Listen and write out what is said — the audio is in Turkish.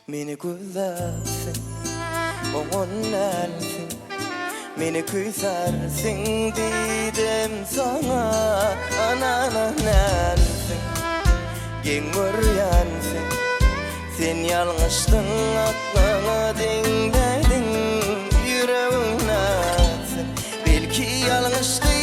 Meni güzelsin, oğunelsin. Meni küsersin dedim sana. Anananelsin, gengöryensin. Sen yalnızsın, aklını dinledin. Yüreğinlesin, belki yalnızsın.